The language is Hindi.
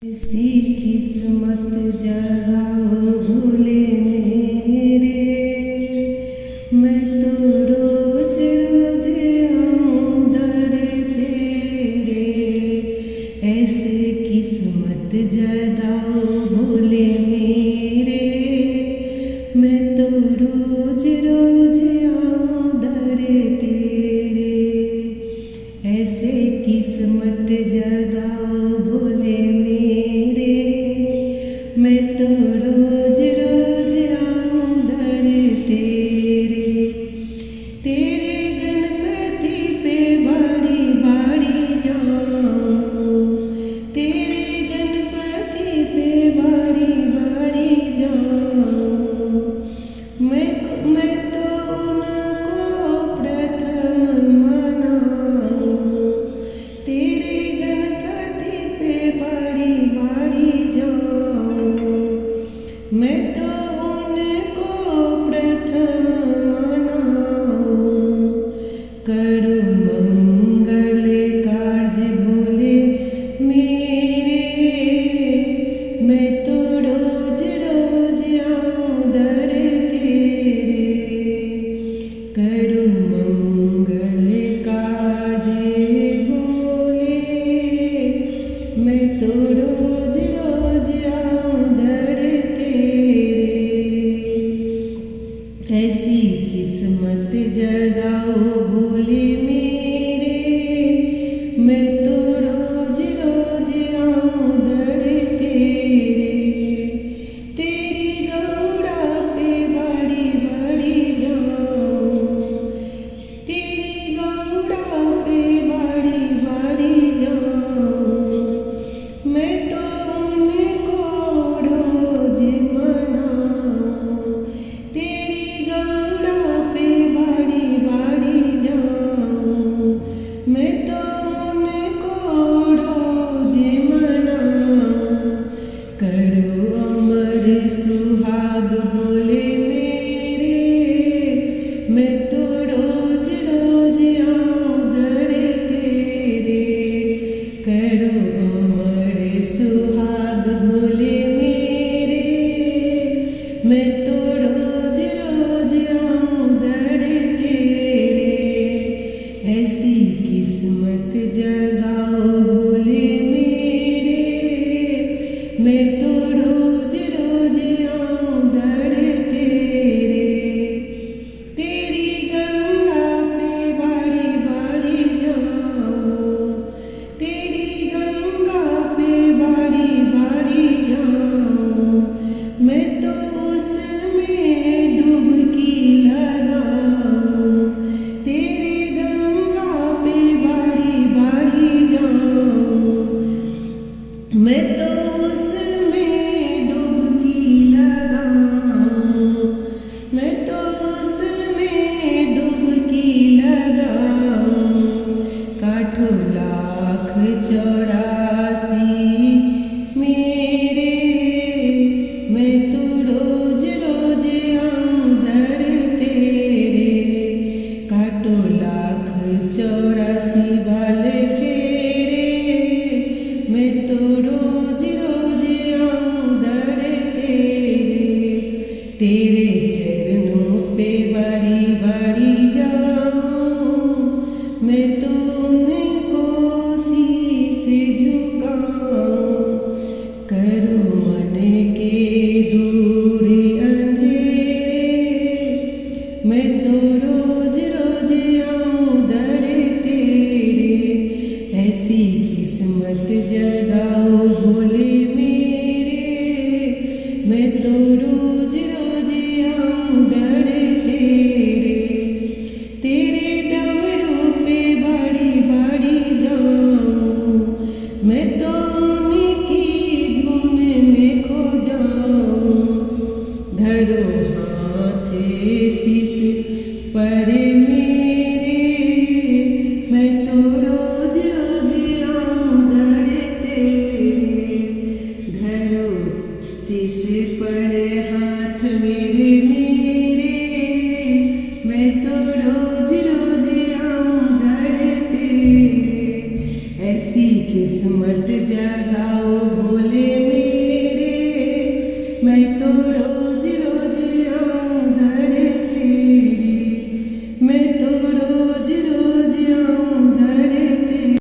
ऐसी किस्मत जगाओ भोले मेरे, मैं तो रोज रोज आऊं दर तेरे। ऐसे किस्मत जगाओ भोले मेरे, मैं तो रोज रोज आऊं दर तेरे। ऐसे किस्मत जगाओ भोले मेरे, मैं तो रोज रोज आऊं दर तेरे। तेरे गणपति पे बारी बारी जाऊं, तेरे गणपति पे बारी बारी जाऊं। मैं तो उनको प्रथम मनाऊं, तेरे गणपति पे बारी बारी जाऊं। मैं तो उनको प्रथम मनाऊं। करो मंगल कार्य भोले मेरे, मैं तो रोज रोज आऊं दर तेरे। करो मंगल कार्य भोले, मैं तो रोज रोज आऊं दर तेरे। ऐसी किस्मत जगाओ भोले मेरे, मैं तो रोज रोज आऊं दर तेरे। तेरी गौड़ा पे बारी बारी जाऊं, तेरी गौड़ा पे बारी बारी जाऊं। मैं तो उनको रोज मनाऊं, तेरी गौड़ा पे बारी बारी जाऊं। मैं तो उनको रोज मनाऊं। करो अमर सुहाग भोले मेरे, मैं तो रोज रोज आऊं दर तेरे। करो अमर सुहाग भोले मेरे, मैं तो रोज रोज आऊं दर तेरे। ऐसी किस्मत जगाओ भोले मेरे, मैं तो रोज रोज आऊं दर तेरे। तेरी गंगा पे बारी बारी जाऊं, तेरी गंगा पे बारी बारी जाऊं। मैं तो उसमें डुबकी लगाऊं, तेरे गंगा पे बारी बारी जाऊं। मैं तो उसमें डुबकी लगाऊं, मैं तो उसमें डुबकी लगाऊं। काठो लाख 84 मेरे, मैं तो रोज रोज आऊं दर तेरे। काटो लाख 84 वाले फेरे, मैं तो रोज रोज आऊं दर तेरे। तेरे चरणों पे बारी बारी जाऊं, मैं तो उनको शीश झुकाऊं। करो मन के दूर अंधेरे, मैं तो रोज रोज आऊं दर तेरे। ऐसी किस्मत जगाओ भोले मेरे, मैं तो रोज रोज आऊं दर तेरे। तेरे डमरू पे बारी बारी जाऊं, मैं तो उनकी धुन में खो जाऊं। धरो हाथ शीश पर मेरे, मैं तो रोज रोज आऊं दर तेरे। मैं तो रोज